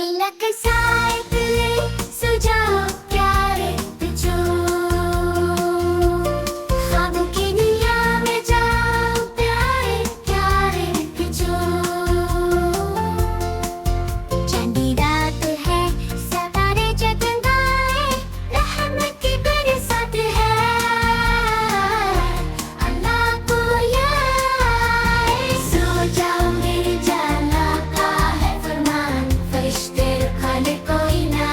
तिलक साए तले सुझाओ प्यारे बच्चों, ख्वाबों की दुनिया में जाओ प्यारे प्यारे बच्चों। चांदी रात है सितारे जगमगाए, रहमत की बरसात है, अल्लाह को याद। सो जाओ मेरे जाला का है फरमान, फरिश्ते खाने कोई ना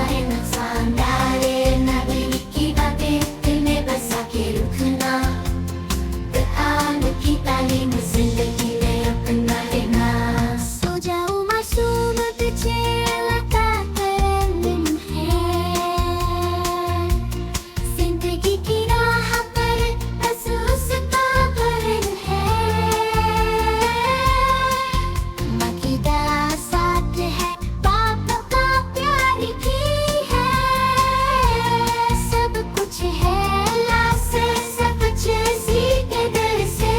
है नुकसान। डाले नबी की बातें दिल में बसा के रखना, कुरान की तालीम जिंदगी में अपना लेना। सो जाओ मासूम बच्चे, अल्लाह का करम है, जिंदगी की राह पर बस उसका करम है। माँ की दुआ साथ है, बाप का प्यार भी है, सब कुछ है अल्लाह से, सब कुछ उसी के दर से।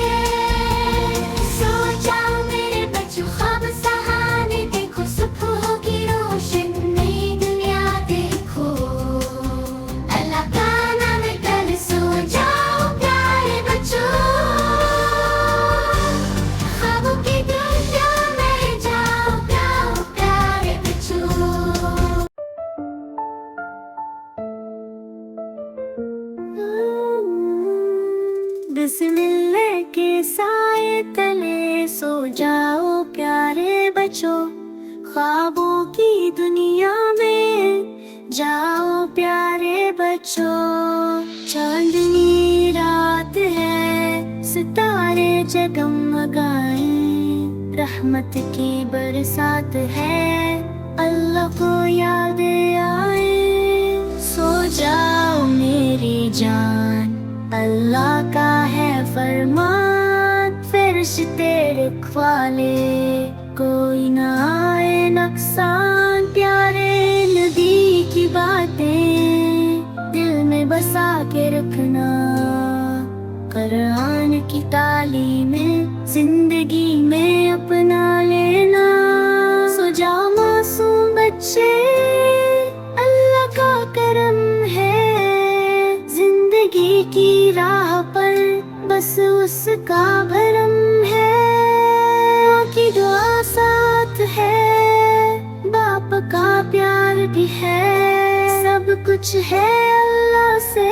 सो जाओ मेरे बच्चों ख्वाब सहाने देखो, सुबह की रोशन नई दुनिया देखो, अल्लाह का नाम कर सो जाओ प्यारे बच्चों, ख्वाबों की दुनिया में जाओ प्यारे बच्चों। बिस्मिल्लाह के साए तले सो जाओ प्यारे बच्चों, ख्वाबों की दुनिया में जाओ प्यारे बच्चों। चांदनी रात है सितारे जगमगाए, रहमत की बरसात है, अल्लाह को याद आए। सो जाओ मेरी जान, अल्लाह का है फरमान, फरिश्ते रखवाले कोई ना आए नुकसान। प्यारे नबी की बातें दिल में बसा के रखना, कुरान की तालीमें जिंदगी में अपना लेना। सो जाओ मासूम बच्चे, अल्लाह का करम है, जिंदगी की राह पर बस उसका भरम है। माँ की दुआ साथ है, बाप का प्यार भी है, सब कुछ है अल्लाह से,